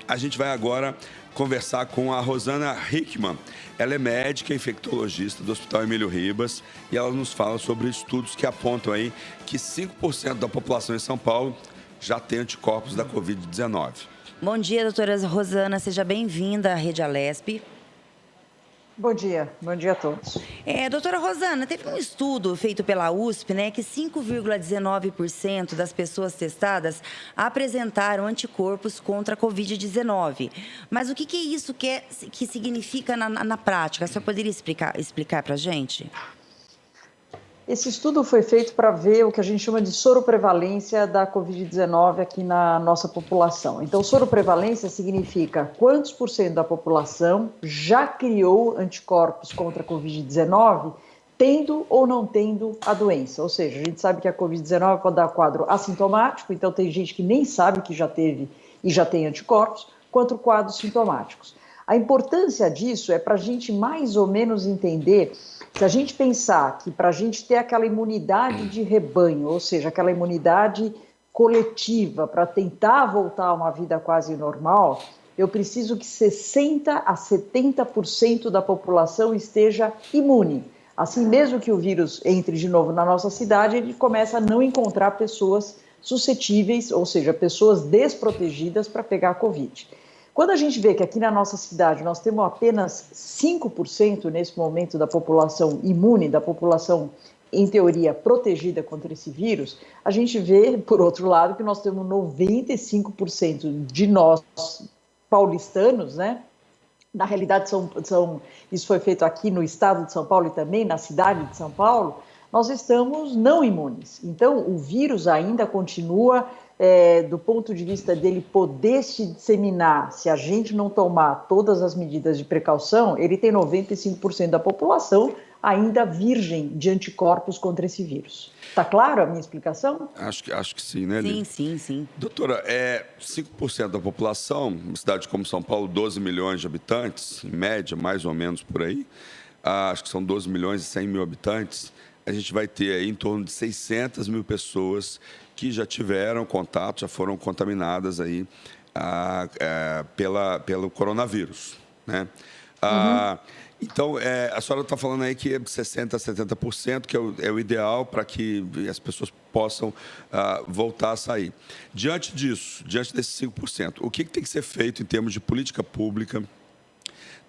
A gente vai agora conversar com a Rosana Hickman. Ela é médica e infectologista do Hospital Emílio Ribas e ela nos fala sobre estudos que apontam aí que 5% da população em São Paulo já tem anticorpos da Covid-19. Bom dia, doutora Rosana. Seja bem-vinda à Rede Alesp. Bom dia a todos. Doutora Rosana, teve um estudo feito pela USP, né, que 5,19% das pessoas testadas apresentaram anticorpos contra a Covid-19. Mas o que isso que significa na prática? A senhora poderia explicar para a gente? Esse estudo foi feito para ver o que a gente chama de soroprevalência da Covid-19 aqui na nossa população. Então, soroprevalência significa quantos por cento da população já criou anticorpos contra a Covid-19, tendo ou não tendo a doença. Ou seja, a gente sabe que a Covid-19 pode dar quadro assintomático, então tem gente que nem sabe que já teve e já tem anticorpos, quanto quadros sintomáticos. A importância disso é para a gente mais ou menos entender. Se a gente pensar que para a gente ter aquela imunidade de rebanho, ou seja, aquela imunidade coletiva para tentar voltar a uma vida quase normal, eu preciso que 60% a 70% da população esteja imune. Assim, mesmo que o vírus entre de novo na nossa cidade, ele começa a não encontrar pessoas suscetíveis, ou seja, pessoas desprotegidas para pegar a Covid. Quando a gente vê que aqui na nossa cidade nós temos apenas 5% nesse momento da população imune, da população, em teoria, protegida contra esse vírus, a gente vê, por outro lado, que nós temos 95% de nós paulistanos, né? Na realidade, isso foi feito aqui no estado de São Paulo e também na cidade de São Paulo, nós estamos não imunes. Então, o vírus ainda continua... do ponto de vista dele poder se disseminar, se a gente não tomar todas as medidas de precaução, ele tem 95% da população ainda virgem de anticorpos contra esse vírus. Está claro a minha explicação? Acho que sim, né, Lili? Sim. Doutora, 5% da população, uma cidade como São Paulo, 12 milhões de habitantes, em média, mais ou menos por aí, acho que são 12 milhões e 100 mil habitantes, a gente vai ter aí em torno de 600 mil pessoas que já tiveram contato, já foram contaminadas aí pelo coronavírus, né? Então, a senhora está falando aí que é de 60% a 70%, que é o ideal para que as pessoas possam voltar a sair. Diante disso, diante desses 5%, o que tem que ser feito em termos de política pública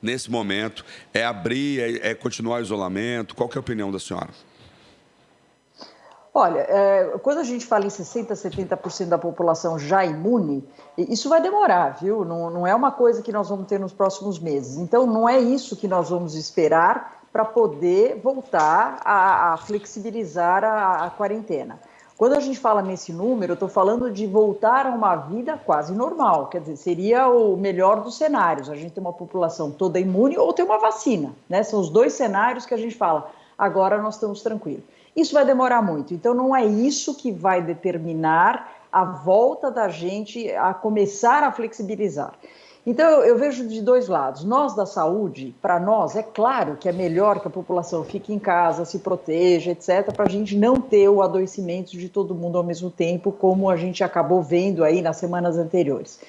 nesse momento? É abrir, é continuar o isolamento? Qual que é a opinião da senhora? Olha, quando a gente fala em 60%, 70% da população já imune, isso vai demorar, viu? Não é uma coisa que nós vamos ter nos próximos meses. Então, não é isso que nós vamos esperar para poder voltar a flexibilizar a quarentena. Quando a gente fala nesse número, eu estou falando de voltar a uma vida quase normal, quer dizer, seria o melhor dos cenários, a gente tem uma população toda imune ou ter uma vacina, né? São os dois cenários que a gente fala, agora nós estamos tranquilos. Isso vai demorar muito, então não é isso que vai determinar a volta da gente a começar a flexibilizar. Então eu vejo de dois lados, nós da saúde, para nós é claro que é melhor que a população fique em casa, se proteja, etc., para a gente não ter o adoecimento de todo mundo ao mesmo tempo, como a gente acabou vendo aí nas semanas anteriores.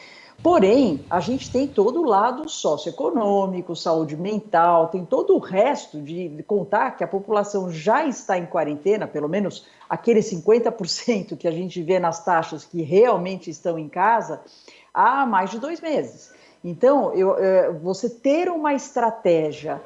Porém, a gente tem todo o lado socioeconômico, saúde mental, tem todo o resto de contar que a população já está em quarentena, pelo menos aqueles 50% que a gente vê nas taxas que realmente estão em casa, há mais de 2 meses. Então, você ter uma estratégia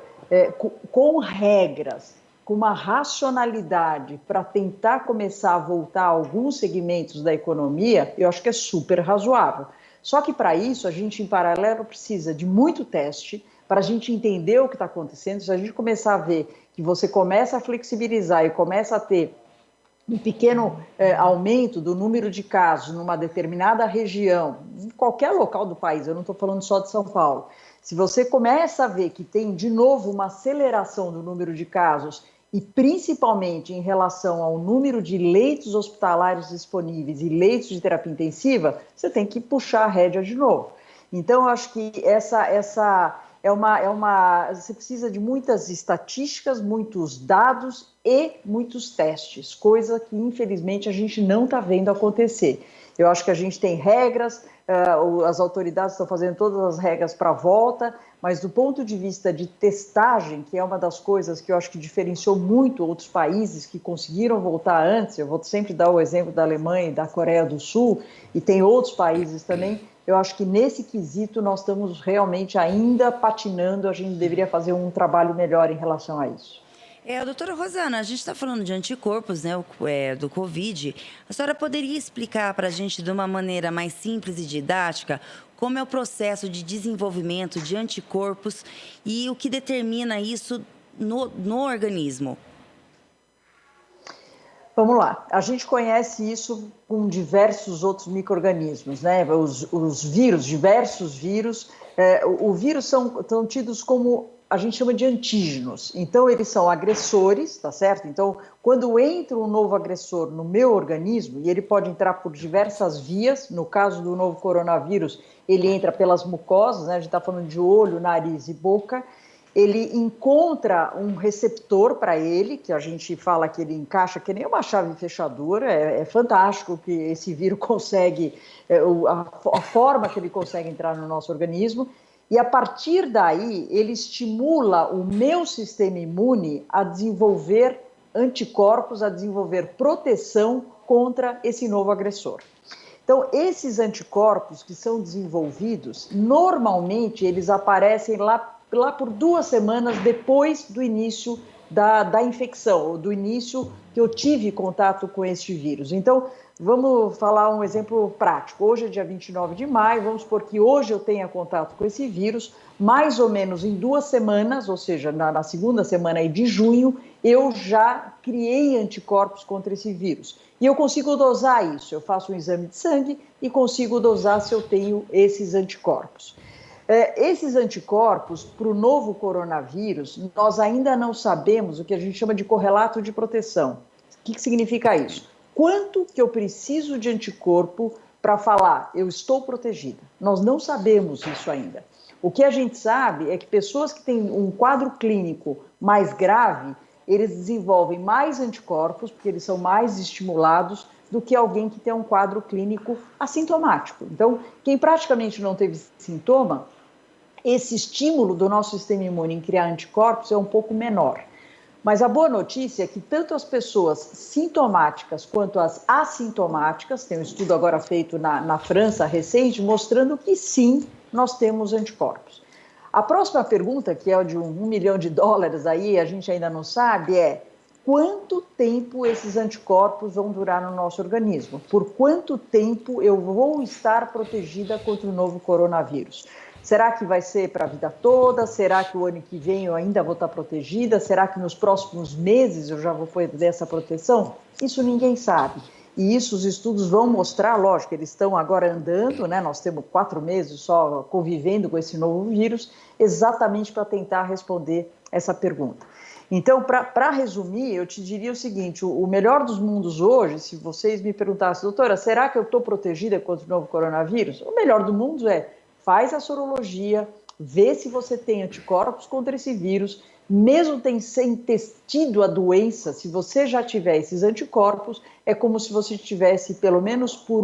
com regras, com uma racionalidade para tentar começar a voltar a alguns segmentos da economia, eu acho que é super razoável. Só que para isso a gente em paralelo precisa de muito teste para a gente entender o que está acontecendo. Se a gente começar a ver que você começa a flexibilizar e começa a ter um pequeno aumento do número de casos numa determinada região, em qualquer local do país, eu não estou falando só de São Paulo, se você começa a ver que tem de novo uma aceleração do número de casos e principalmente em relação ao número de leitos hospitalares disponíveis e leitos de terapia intensiva, você tem que puxar a rédea de novo. Então, eu acho que você precisa de muitas estatísticas, muitos dados e muitos testes, coisa que infelizmente a gente não está vendo acontecer. Eu acho que a gente tem regras, as autoridades estão fazendo todas as regras para a volta, mas do ponto de vista de testagem, que é uma das coisas que eu acho que diferenciou muito outros países que conseguiram voltar antes, eu vou sempre dar o exemplo da Alemanha e da Coreia do Sul, e tem outros países também, eu acho que nesse quesito nós estamos realmente ainda patinando, a gente deveria fazer um trabalho melhor em relação a isso. Doutora Rosana, a gente está falando de anticorpos, né, do Covid. A senhora poderia explicar para a gente de uma maneira mais simples e didática como é o processo de desenvolvimento de anticorpos e o que determina isso no organismo? Vamos lá, a gente conhece isso com diversos outros micro-organismos, né? Os vírus, diversos vírus, o vírus são tidos como a gente chama de antígenos, então eles são agressores, tá certo? Então, quando entra um novo agressor no meu organismo, e ele pode entrar por diversas vias, no caso do novo coronavírus, ele entra pelas mucosas, né? A gente está falando de olho, nariz e boca, ele encontra um receptor para ele, que a gente fala que ele encaixa que nem uma chave fechadura, é fantástico que esse vírus consegue, a forma que ele consegue entrar no nosso organismo, e a partir daí ele estimula o meu sistema imune a desenvolver anticorpos, a desenvolver proteção contra esse novo agressor. Então, esses anticorpos que são desenvolvidos, normalmente eles aparecem lá por 2 semanas depois do início da infecção, ou do início que eu tive contato com este vírus. Então, vamos falar um exemplo prático. Hoje é dia 29 de maio, vamos supor que hoje eu tenha contato com esse vírus, mais ou menos em 2 semanas, ou seja, na segunda semana aí de junho, eu já criei anticorpos contra esse vírus. E eu consigo dosar isso, eu faço um exame de sangue e consigo dosar se eu tenho esses anticorpos. Esses anticorpos, para o novo coronavírus, nós ainda não sabemos o que a gente chama de correlato de proteção. O que significa isso? Quanto que eu preciso de anticorpo para falar, eu estou protegida? Nós não sabemos isso ainda. O que a gente sabe é que pessoas que têm um quadro clínico mais grave, eles desenvolvem mais anticorpos, porque eles são mais estimulados do que alguém que tem um quadro clínico assintomático. Então, quem praticamente não teve sintoma, esse estímulo do nosso sistema imune em criar anticorpos é um pouco menor. Mas a boa notícia é que tanto as pessoas sintomáticas quanto as assintomáticas, tem um estudo agora feito na França recente, mostrando que sim, nós temos anticorpos. A próxima pergunta, que é de $1 milhão aí, a gente ainda não sabe, é quanto tempo esses anticorpos vão durar no nosso organismo? Por quanto tempo eu vou estar protegida contra o novo coronavírus? Será que vai ser para a vida toda? Será que o ano que vem eu ainda vou estar protegida? Será que nos próximos meses eu já vou poder essa proteção? Isso ninguém sabe. E isso os estudos vão mostrar, lógico, eles estão agora andando, né? Nós temos 4 meses só convivendo com esse novo vírus, exatamente para tentar responder essa pergunta. Então, para resumir, eu te diria o seguinte, o melhor dos mundos hoje, se vocês me perguntassem, doutora, será que eu estou protegida contra o novo coronavírus? O melhor do mundo faz a sorologia, vê se você tem anticorpos contra esse vírus, mesmo sem ter tido a doença, se você já tiver esses anticorpos, é como se você tivesse, pelo menos por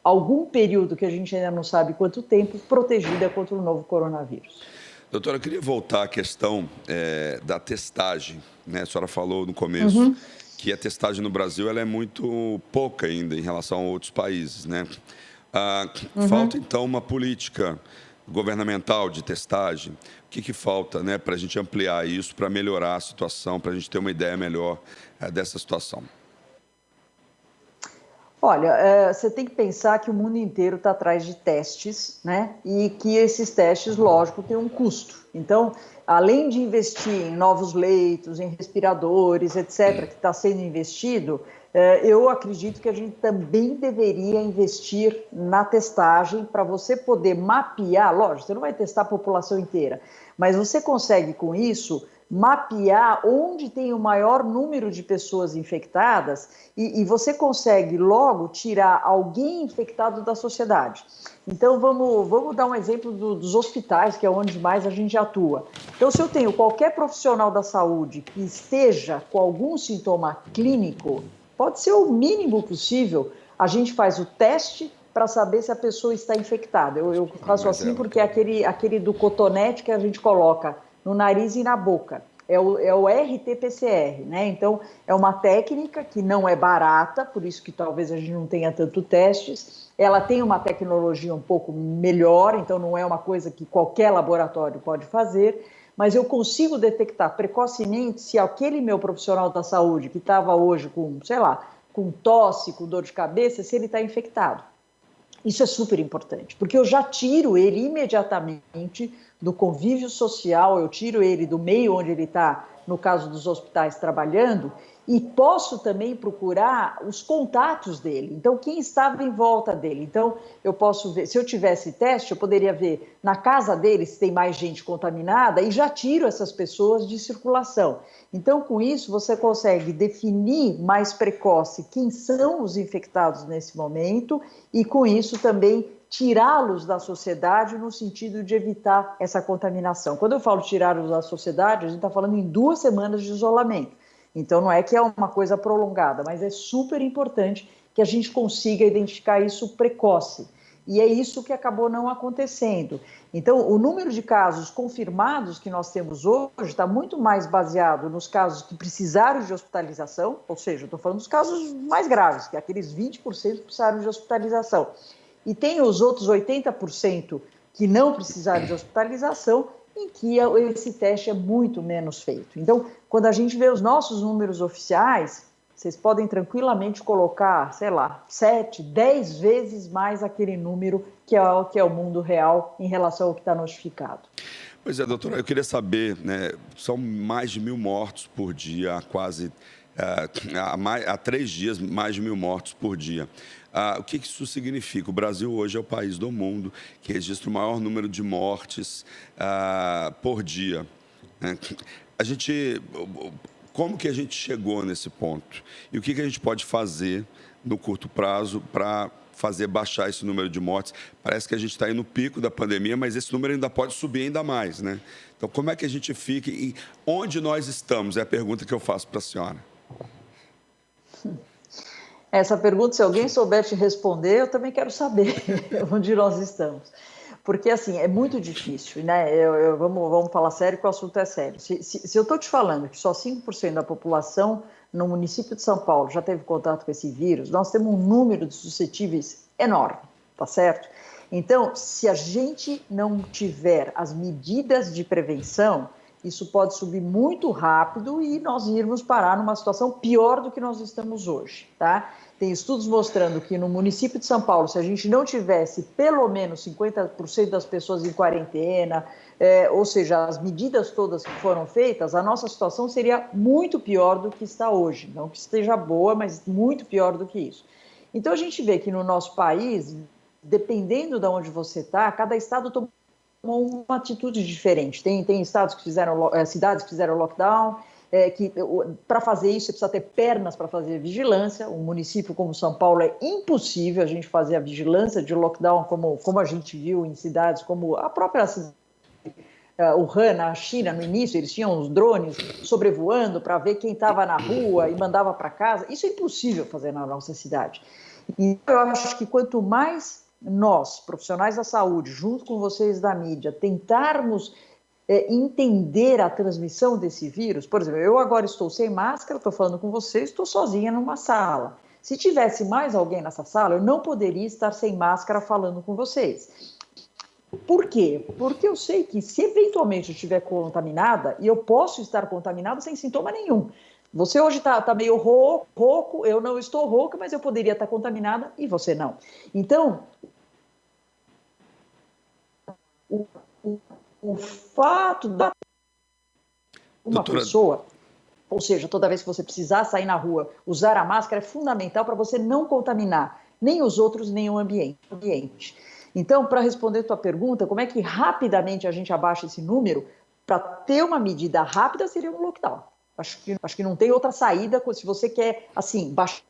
algum período, que a gente ainda não sabe quanto tempo, protegida contra o novo coronavírus. Doutora, eu queria voltar à questão da testagem, né? A senhora falou no começo que a testagem no Brasil ela é muito pouca ainda em relação a outros países, né? Falta, então, uma política governamental de testagem. O que falta, né, para a gente ampliar isso, para melhorar a situação, para a gente ter uma ideia melhor dessa situação? Olha, você tem que pensar que o mundo inteiro está atrás de testes, né? E que esses testes, lógico, têm um custo. Então, além de investir em novos leitos, em respiradores, etc., que está sendo investido, eu acredito que a gente também deveria investir na testagem para você poder mapear, lógico, você não vai testar a população inteira, mas você consegue com isso mapear onde tem o maior número de pessoas infectadas e você consegue logo tirar alguém infectado da sociedade. Então, vamos dar um exemplo dos hospitais, que é onde mais a gente atua. Então, se eu tenho qualquer profissional da saúde que esteja com algum sintoma clínico, pode ser o mínimo possível, a gente faz o teste para saber se a pessoa está infectada. Eu faço assim porque é aquele do cotonete que a gente coloca no nariz e na boca. É o RT-PCR, né? Então, é uma técnica que não é barata, por isso que talvez a gente não tenha tanto testes. Ela tem uma tecnologia um pouco melhor, então não é uma coisa que qualquer laboratório pode fazer, mas eu consigo detectar precocemente se aquele meu profissional da saúde que estava hoje com, sei lá, com tosse, com dor de cabeça, se ele está infectado. Isso é super importante, porque eu já tiro ele imediatamente do convívio social, eu tiro ele do meio onde ele está, no caso dos hospitais, trabalhando, e posso também procurar os contatos dele. Então, quem estava em volta dele. Então, eu posso ver, se eu tivesse teste, eu poderia ver na casa dele se tem mais gente contaminada e já tiro essas pessoas de circulação. Então, com isso, você consegue definir mais precoce quem são os infectados nesse momento e, com isso, também tirá-los da sociedade no sentido de evitar essa contaminação. Quando eu falo tirá-los da sociedade, a gente está falando em 2 semanas de isolamento. Então, não é que é uma coisa prolongada, mas é super importante que a gente consiga identificar isso precoce. E é isso que acabou não acontecendo. Então, o número de casos confirmados que nós temos hoje está muito mais baseado nos casos que precisaram de hospitalização, ou seja, eu estou falando dos casos mais graves, que é aqueles 20% que precisaram de hospitalização. E tem os outros 80% que não precisaram de hospitalização, em que esse teste é muito menos feito. Então, quando a gente vê os nossos números oficiais, vocês podem tranquilamente colocar, sei lá, 7, 10 vezes mais aquele número que é o mundo real em relação ao que está notificado. Pois é, doutora, eu queria saber, né, são mais de 1.000 mortos por dia, há 3 dias, mais de 1.000 mortos por dia. O que isso significa? O Brasil hoje é o país do mundo que registra o maior número de mortes por dia. Né? Como que a gente chegou nesse ponto? E o que a gente pode fazer no curto prazo para fazer baixar esse número de mortes? Parece que a gente está aí no pico da pandemia, mas esse número ainda pode subir ainda mais, né? Então, como é que a gente fica e onde nós estamos? É a pergunta que eu faço para a senhora. Essa pergunta, se alguém souber te responder, eu também quero saber onde nós estamos. Porque, assim, é muito difícil, né? Vamos falar sério, que o assunto é sério. Se eu estou te falando que só 5% da população no município de São Paulo já teve contato com esse vírus, nós temos um número de suscetíveis enorme, tá certo? Então, se a gente não tiver as medidas de prevenção, isso pode subir muito rápido e nós irmos parar numa situação pior do que nós estamos hoje, tá? Tem estudos mostrando que no município de São Paulo, se a gente não tivesse pelo menos 50% das pessoas em quarentena, ou seja, as medidas todas que foram feitas, a nossa situação seria muito pior do que está hoje. Não que esteja boa, mas muito pior do que isso. Então, a gente vê que no nosso país, dependendo de onde você está, cada estado toma uma atitude diferente. Tem estados que fizeram, cidades que fizeram lockdown, que para fazer isso você precisa ter pernas para fazer vigilância. Um município como São Paulo é impossível a gente fazer a vigilância de lockdown como a gente viu em cidades como a própria cidade. Wuhan, na China, no início, eles tinham os drones sobrevoando para ver quem estava na rua e mandava para casa. Isso é impossível fazer na nossa cidade. Então, eu acho que quanto mais nós, profissionais da saúde, junto com vocês da mídia, tentarmos entender a transmissão desse vírus, por exemplo, eu agora estou sem máscara, estou falando com vocês, estou sozinha numa sala. Se tivesse mais alguém nessa sala, eu não poderia estar sem máscara falando com vocês. Por quê? Porque eu sei que se eventualmente eu estiver contaminada, e eu posso estar contaminada sem sintoma nenhum. Você hoje está meio rouco, eu não estou rouca, mas eu poderia estar contaminada e você não. Então, o fato da uma pessoa Ou seja, toda vez que você precisar sair na rua, usar a máscara é fundamental para você não contaminar nem os outros, nem o ambiente. Então, para responder a tua pergunta, como é que rapidamente a gente abaixa esse número? Para ter uma medida rápida, seria um lockdown. Acho que não tem outra saída se você quer, assim, baixar.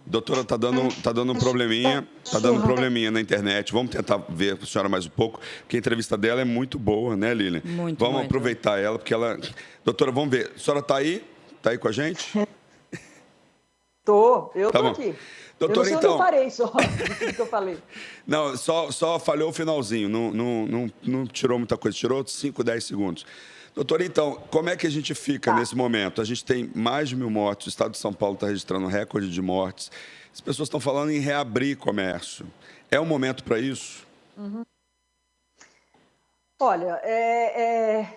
Doutora, tá dando um probleminha na internet. Vamos tentar ver a senhora mais um pouco, porque a entrevista dela é muito boa, né, Lilian? Vamos aproveitar ela, porque ela... Doutora, vamos ver. A senhora tá aí? Tá aí com a gente? Eu tô aqui. Doutora, eu não parei só do que eu falei. Não, só falhou o finalzinho, não tirou muita coisa, tirou 5, 10 segundos. Doutora, então, como é que a gente fica nesse momento? A gente tem mais de 1.000 mortes, o estado de São Paulo está registrando um recorde de mortes, as pessoas estão falando em reabrir comércio. É o momento para isso? Olha,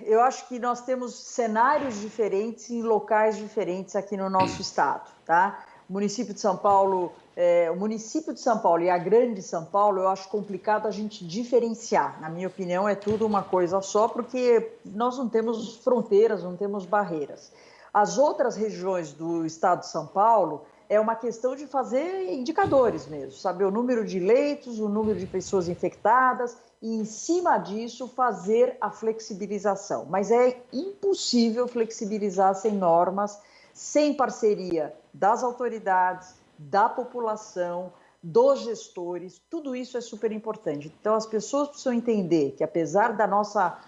eu acho que nós temos cenários diferentes em locais diferentes aqui no nosso estado, tá? O município de São Paulo e a grande São Paulo, eu acho complicado a gente diferenciar. Na minha opinião, é tudo uma coisa só, porque nós não temos fronteiras, não temos barreiras. As outras regiões do estado de São Paulo é uma questão de fazer indicadores mesmo, saber o número de leitos, o número de pessoas infectadas e, em cima disso, fazer a flexibilização. Mas é impossível flexibilizar sem normas, sem parceria das autoridades, da população, dos gestores, tudo isso é super importante. Então, as pessoas precisam entender que, apesar da nossa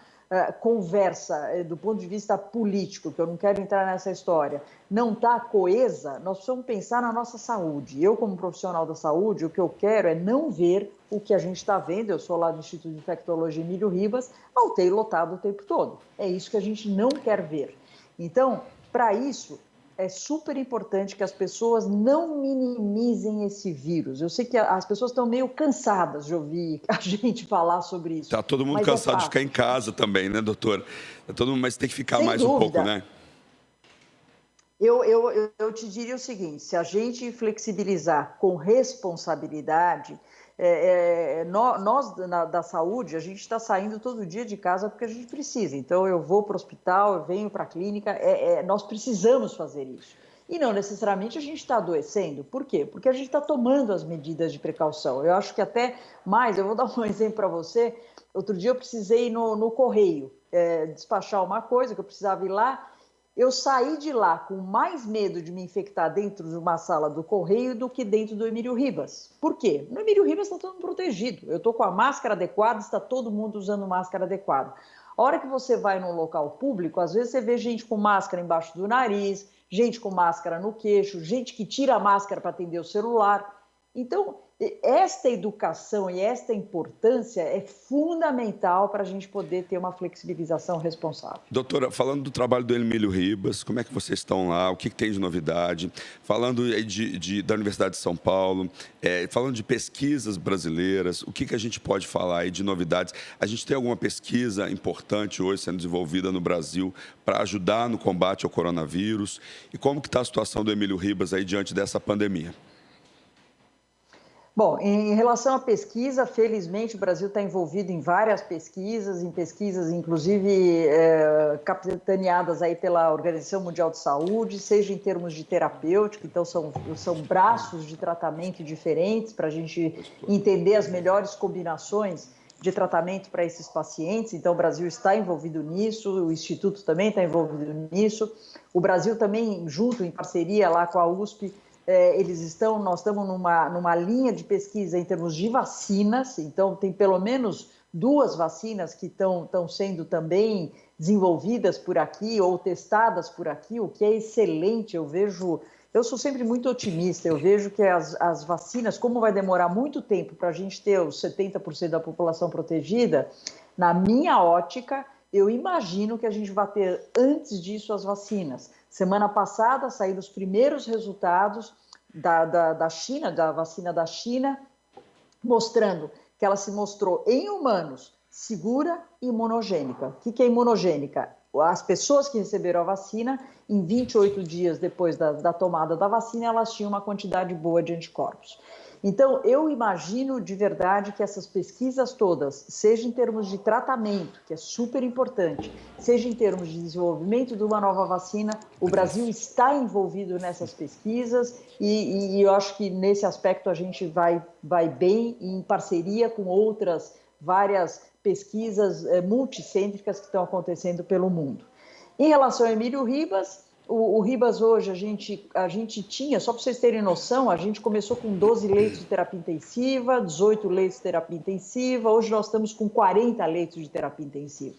conversa do ponto de vista político, que eu não quero entrar nessa história, não está coesa, nós precisamos pensar na nossa saúde. Eu, como profissional da saúde, o que eu quero é não ver o que a gente está vendo. Eu sou lá do Instituto de Infectologia Emílio Ribas, a UTI lotado o tempo todo. É isso que a gente não quer ver. Então, para isso, é super importante que as pessoas não minimizem esse vírus. Eu sei que as pessoas estão meio cansadas de ouvir a gente falar sobre isso. Está todo mundo cansado de ficar em casa também, né, doutor? Mas tem que ficar sem mais dúvida. Um pouco, né? Eu te diria o seguinte, se a gente flexibilizar com responsabilidade, nós da saúde, a gente está saindo todo dia de casa porque a gente precisa. Então, eu vou para o hospital, eu venho para a clínica, nós precisamos fazer isso. E não necessariamente a gente está adoecendo. Por quê? Porque a gente está tomando as medidas de precaução. Eu acho que até mais, eu vou dar um exemplo para você. Outro dia eu precisei ir no correio despachar uma coisa que eu precisava ir lá. Eu saí de lá com mais medo de me infectar dentro de uma sala do correio do que dentro do Emílio Ribas. Por quê? No Emílio Ribas está todo mundo protegido. Eu estou com a máscara adequada, está todo mundo usando máscara adequada. A hora que você vai num local público, às vezes você vê gente com máscara embaixo do nariz, gente com máscara no queixo, gente que tira a máscara para atender o celular. Então, esta educação e esta importância é fundamental para a gente poder ter uma flexibilização responsável. Doutora, falando do trabalho do Emílio Ribas, como é que vocês estão lá? O que tem de novidade? Falando da Universidade de São Paulo, falando de pesquisas brasileiras, o que a gente pode falar aí de novidades? A gente tem alguma pesquisa importante hoje sendo desenvolvida no Brasil para ajudar no combate ao coronavírus? E como que está a situação do Emílio Ribas aí diante dessa pandemia? Bom, em relação à pesquisa, felizmente o Brasil está envolvido em várias pesquisas, inclusive capitaneadas aí pela Organização Mundial de Saúde, seja em termos de terapêutica, então são braços de tratamento diferentes para a gente entender as melhores combinações de tratamento para esses pacientes. Então o Brasil está envolvido nisso, o Instituto também está envolvido nisso, o Brasil também, junto em parceria lá com a USP, nós estamos numa linha de pesquisa em termos de vacinas, então tem pelo menos 2 vacinas que estão sendo também desenvolvidas por aqui ou testadas por aqui, o que é excelente. Eu sou sempre muito otimista, eu vejo que as vacinas, como vai demorar muito tempo para a gente ter os 70% da população protegida, na minha ótica, eu imagino que a gente vai ter antes disso as vacinas. Semana passada saíram os primeiros resultados da China, da vacina da China, mostrando que ela se mostrou em humanos segura e imunogênica. O que é imunogênica? As pessoas que receberam a vacina, em 28 dias depois da tomada da vacina, elas tinham uma quantidade boa de anticorpos. Então, eu imagino de verdade que essas pesquisas todas, seja em termos de tratamento, que é super importante, seja em termos de desenvolvimento de uma nova vacina, o Brasil está envolvido nessas pesquisas e eu acho que nesse aspecto a gente vai bem em parceria com outras várias pesquisas multicêntricas que estão acontecendo pelo mundo. Em relação ao Emílio Ribas, o Ribas hoje a gente tinha, só para vocês terem noção, a gente começou com 12 leitos de terapia intensiva, 18 leitos de terapia intensiva, hoje nós estamos com 40 leitos de terapia intensiva.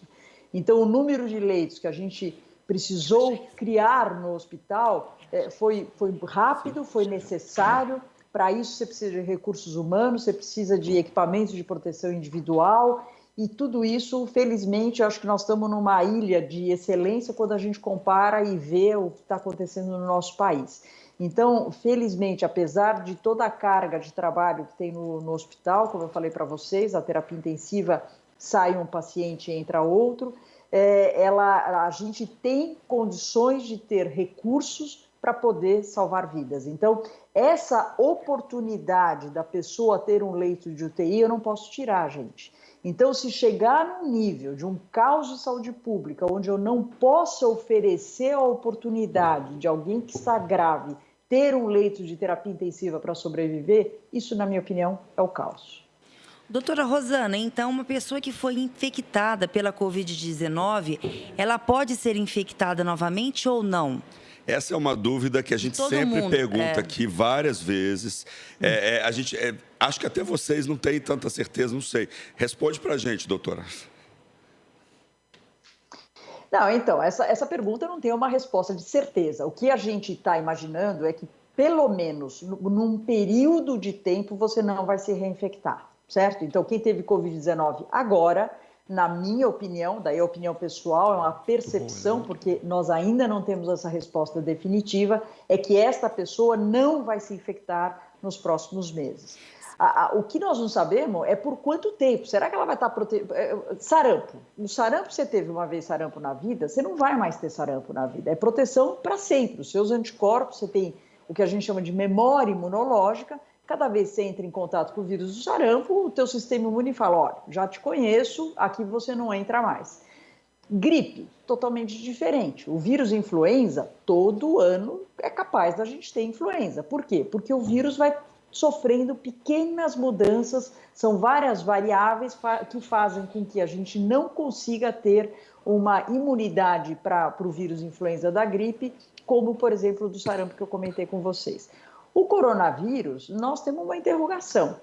Então, o número de leitos que a gente precisou criar no hospital foi rápido, foi necessário. Para isso, você precisa de recursos humanos, você precisa de equipamentos de proteção individual. E tudo isso, felizmente, eu acho que nós estamos numa ilha de excelência quando a gente compara e vê o que está acontecendo no nosso país. Então, felizmente, apesar de toda a carga de trabalho que tem no hospital, como eu falei para vocês, a terapia intensiva sai um paciente e entra outro, a gente tem condições de ter recursos para poder salvar vidas. Então, essa oportunidade da pessoa ter um leito de UTI, eu não posso tirar, gente. Então, se chegar num nível de um caos de saúde pública, onde eu não possa oferecer a oportunidade de alguém que está grave ter um leito de terapia intensiva para sobreviver, isso, na minha opinião, é o caos. Doutora Rosana, então uma pessoa que foi infectada pela Covid-19, ela pode ser infectada novamente ou não? Essa é uma dúvida que a gente sempre pergunta aqui várias vezes. Acho que até vocês não têm tanta certeza, não sei. Responde para a gente, doutora. Não, então, essa pergunta não tem uma resposta de certeza. O que a gente está imaginando é que, pelo menos, num período de tempo, você não vai se reinfectar, certo? Então, quem teve Covid-19 agora, na minha opinião, daí a opinião pessoal, é uma percepção, porque nós ainda não temos essa resposta definitiva, é que esta pessoa não vai se infectar nos próximos meses. O que nós não sabemos é por quanto tempo. Será que ela vai estar protegida? Sarampo. No sarampo, você teve uma vez sarampo na vida, você não vai mais ter sarampo na vida. É proteção para sempre. Os seus anticorpos, você tem o que a gente chama de memória imunológica. Cada vez que você entra em contato com o vírus do sarampo, o teu sistema imune fala, olha, já te conheço, aqui você não entra mais. Gripe, totalmente diferente. O vírus influenza, todo ano é capaz da gente ter influenza. Por quê? Porque o vírus vai sofrendo pequenas mudanças, são várias variáveis que fazem com que a gente não consiga ter uma imunidade para o vírus influenza da gripe, como, por exemplo, do sarampo que eu comentei com vocês. O coronavírus, nós temos uma interrogação.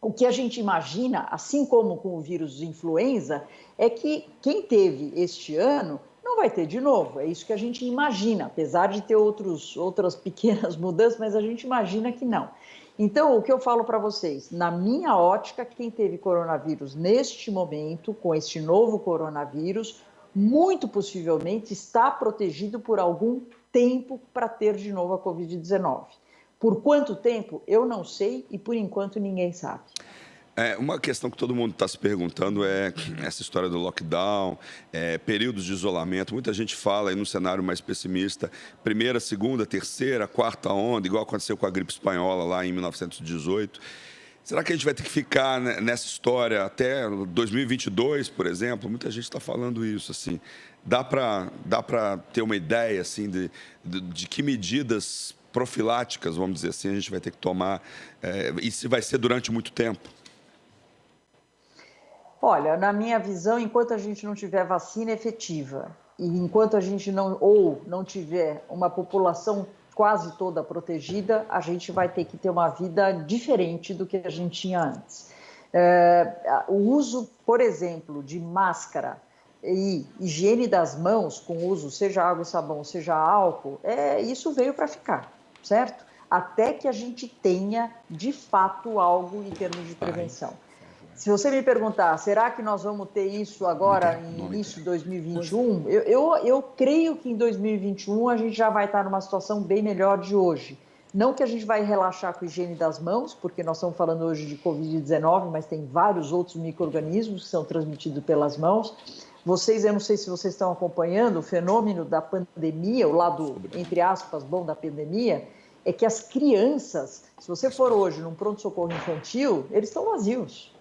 O que a gente imagina, assim como com o vírus de influenza, é que quem teve este ano não vai ter de novo. É isso que a gente imagina, apesar de ter outras pequenas mudanças, mas a gente imagina que não. Então, o que eu falo para vocês, na minha ótica, quem teve coronavírus neste momento, com este novo coronavírus, muito possivelmente está protegido por algum tempo para ter de novo a Covid-19. Por quanto tempo, eu não sei e, por enquanto, ninguém sabe. Uma questão que todo mundo está se perguntando é essa história do lockdown, períodos de isolamento. Muita gente fala aí no cenário mais pessimista, primeira, segunda, terceira, quarta onda, igual aconteceu com a gripe espanhola lá em 1918. Será que a gente vai ter que ficar nessa história até 2022, por exemplo? Muita gente está falando isso, assim. Dá para ter uma ideia, assim, de que medidas profiláticas, vamos dizer assim, a gente vai ter que tomar, e se vai ser durante muito tempo? Olha, na minha visão, enquanto a gente não tiver vacina efetiva e enquanto a gente não tiver uma população quase toda protegida, a gente vai ter que ter uma vida diferente do que a gente tinha antes. O uso, por exemplo, de máscara e higiene das mãos, com uso seja água e sabão, seja álcool, isso veio para ficar, certo? Até que a gente tenha, de fato, algo em termos de prevenção. Se você me perguntar, será que nós vamos ter isso agora, em início de 2021? Eu creio que em 2021 a gente já vai estar numa situação bem melhor de hoje. Não que a gente vai relaxar com a higiene das mãos, porque nós estamos falando hoje de Covid-19, mas tem vários outros micro-organismos que são transmitidos pelas mãos. Eu não sei se vocês estão acompanhando o fenômeno da pandemia, o lado, entre aspas, bom da pandemia, é que as crianças, se você for hoje num pronto-socorro infantil, eles estão vazios.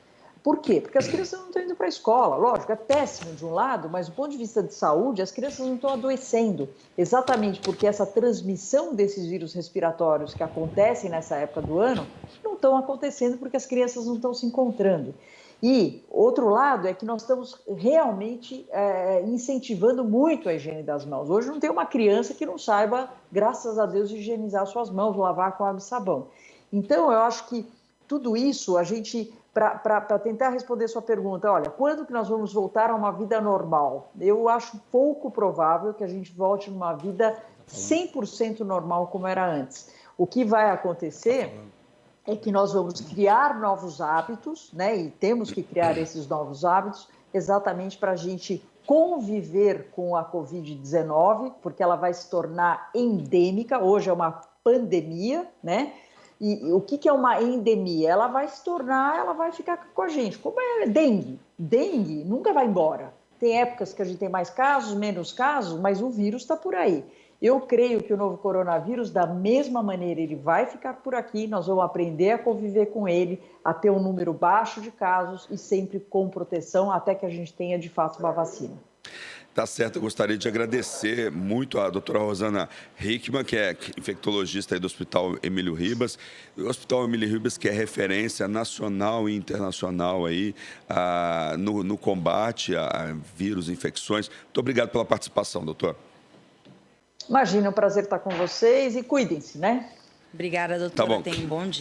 Por quê? Porque as crianças não estão indo para a escola. Lógico, é péssimo de um lado, mas do ponto de vista de saúde, as crianças não estão adoecendo. Exatamente porque essa transmissão desses vírus respiratórios que acontecem nessa época do ano não estão acontecendo porque as crianças não estão se encontrando. E outro lado é que nós estamos realmente incentivando muito a higiene das mãos. Hoje não tem uma criança que não saiba, graças a Deus, higienizar suas mãos, lavar com água e sabão. Então, eu acho que tudo isso, a gente, para tentar responder sua pergunta, olha, quando que nós vamos voltar a uma vida normal? Eu acho pouco provável que a gente volte numa vida 100% normal como era antes. O que vai acontecer é que nós vamos criar novos hábitos, né? E temos que criar esses novos hábitos exatamente para a gente conviver com a Covid-19, porque ela vai se tornar endêmica. Hoje é uma pandemia, né? E o que é uma endemia? Ela vai se tornar, ela vai ficar com a gente. Como é dengue? Dengue nunca vai embora. Tem épocas que a gente tem mais casos, menos casos, mas o vírus está por aí. Eu creio que o novo coronavírus, da mesma maneira, ele vai ficar por aqui, nós vamos aprender a conviver com ele, a ter um número baixo de casos e sempre com proteção, até que a gente tenha, de fato, uma vacina. Tá certo, eu gostaria de agradecer muito a doutora Rosana Hickman, que é infectologista aí do Hospital Emílio Ribas. O Hospital Emílio Ribas, que é referência nacional e internacional aí, no combate a vírus e infecções. Muito obrigado pela participação, doutor. Imagina, é um prazer estar com vocês e cuidem-se, né? Obrigada, doutora. Tá bom. Tenha um bom dia.